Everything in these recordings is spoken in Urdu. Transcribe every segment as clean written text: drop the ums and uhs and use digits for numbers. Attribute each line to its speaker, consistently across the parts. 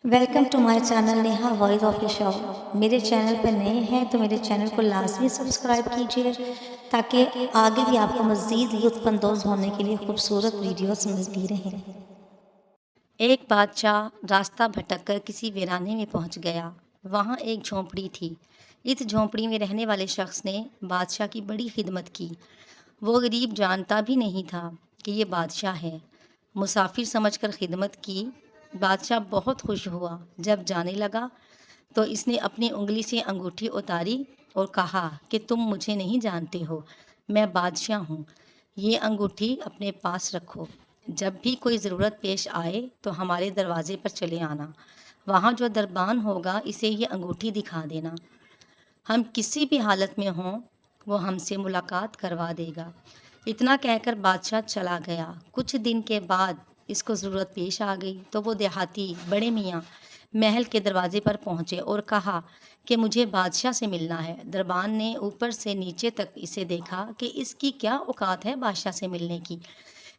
Speaker 1: Welcome to my channel Neha voice of show. میرے چینل پر نئے ہیں تو میرے چینل کو لازمی سبسکرائب کیجیے تاکہ آگے بھی آپ کو مزید لطف اندوز ہونے کے لیے خوبصورت ویڈیوز ملتی رہیں۔
Speaker 2: ایک بادشاہ راستہ بھٹک کر کسی ویرانے میں پہنچ گیا۔ وہاں ایک جھونپڑی تھی۔ اس جھونپڑی میں رہنے والے شخص نے بادشاہ کی بڑی خدمت کی۔ وہ غریب جانتا بھی نہیں تھا کہ یہ بادشاہ ہے۔ مسافر سمجھ کر خدمت کی۔ بادشاہ بہت خوش ہوا۔ جب جانے لگا تو اس نے اپنی انگلی سے انگوٹھی اتاری اور کہا کہ تم مجھے نہیں جانتے ہو، میں بادشاہ ہوں۔ یہ انگوٹھی اپنے پاس رکھو۔ جب بھی کوئی ضرورت پیش آئے تو ہمارے دروازے پر چلے آنا۔ وہاں جو دربان ہوگا اسے یہ انگوٹھی دکھا دینا۔ ہم کسی بھی حالت میں ہوں وہ ہم سے ملاقات کروا دے گا۔ اتنا کہہ کر بادشاہ چلا گیا۔ کچھ دن کے بعد اس کو ضرورت پیش آ گئی تو وہ دیہاتی بڑے میاں محل کے دروازے پر پہنچے اور کہا کہ مجھے بادشاہ سے ملنا ہے۔ دربان نے اوپر سے نیچے تک اسے دیکھا کہ اس کی کیا اوقات ہے بادشاہ سے ملنے کی۔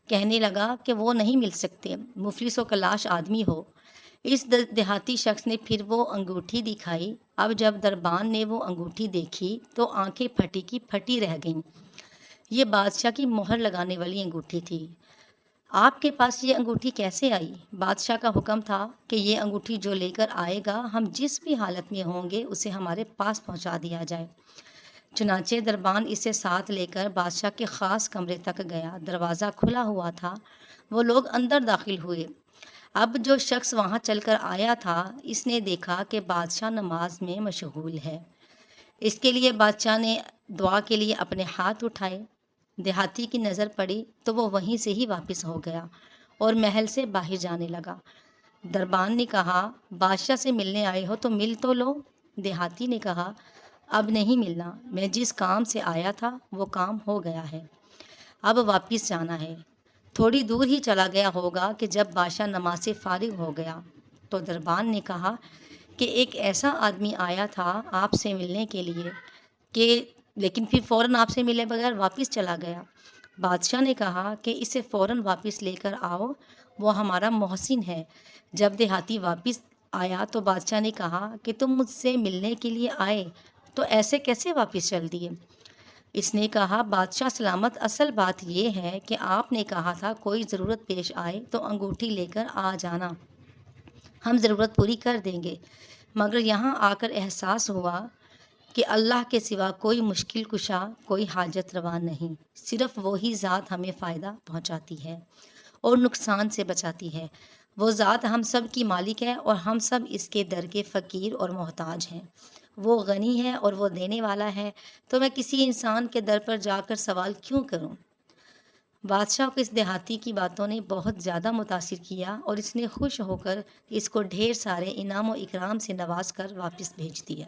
Speaker 2: کہنے لگا کہ وہ نہیں مل سکتے، مفلس و کلاش آدمی ہو۔ اس دیہاتی شخص نے پھر وہ انگوٹھی دکھائی۔ اب جب دربان نے وہ انگوٹھی دیکھی تو آنکھیں پھٹی کی پھٹی رہ گئیں۔ یہ بادشاہ کی مہر لگانے والی انگوٹھی تھی۔ آپ کے پاس یہ انگوٹھی کیسے آئی؟ بادشاہ کا حکم تھا کہ یہ انگوٹھی جو لے کر آئے گا ہم جس بھی حالت میں ہوں گے اسے ہمارے پاس پہنچا دیا جائے۔ چنانچہ دربان اسے ساتھ لے کر بادشاہ کے خاص کمرے تک گیا۔ دروازہ کھلا ہوا تھا۔ وہ لوگ اندر داخل ہوئے۔ اب جو شخص وہاں چل کر آیا تھا اس نے دیکھا کہ بادشاہ نماز میں مشغول ہے۔ اس کے لیے بادشاہ نے دعا کے لیے اپنے ہاتھ اٹھائے۔ دیہاتی کی نظر پڑی تو وہ وہیں سے ہی واپس ہو گیا اور محل سے باہر جانے لگا۔ دربان نے کہا بادشاہ سے ملنے آئے ہو تو مل تو لو۔ دیہاتی نے کہا اب نہیں ملنا، میں جس کام سے آیا تھا وہ کام ہو گیا ہے، اب واپس جانا ہے۔ تھوڑی دور ہی چلا گیا ہوگا کہ جب بادشاہ نماز سے فارغ ہو گیا تو دربان نے کہا کہ ایک ایسا آدمی آیا تھا آپ سے ملنے کے لیے لیکن پھر فوراً آپ سے ملے بغیر واپس چلا گیا۔ بادشاہ نے کہا کہ اسے فوراً واپس لے کر آؤ، وہ ہمارا محسن ہے۔ جب دیہاتی واپس آیا تو بادشاہ نے کہا کہ تم مجھ سے ملنے کے لیے آئے تو ایسے کیسے واپس چل دیے؟ اس نے کہا بادشاہ سلامت، اصل بات یہ ہے کہ آپ نے کہا تھا کوئی ضرورت پیش آئے تو انگوٹھی لے کر آ جانا، ہم ضرورت پوری کر دیں گے۔ مگر یہاں آ کر احساس ہوا کہ اللہ کے سوا کوئی مشکل کشا، کوئی حاجت روا نہیں، صرف وہی ذات ہمیں فائدہ پہنچاتی ہے اور نقصان سے بچاتی ہے۔ وہ ذات ہم سب کی مالک ہے اور ہم سب اس کے در کے فقیر اور محتاج ہیں۔ وہ غنی ہے اور وہ دینے والا ہے، تو میں کسی انسان کے در پر جا کر سوال کیوں کروں؟ بادشاہ کو اس دیہاتی کی باتوں نے بہت زیادہ متاثر کیا اور اس نے خوش ہو کر اس کو ڈھیر سارے انعام و اکرام سے نواز کر واپس بھیج دیا۔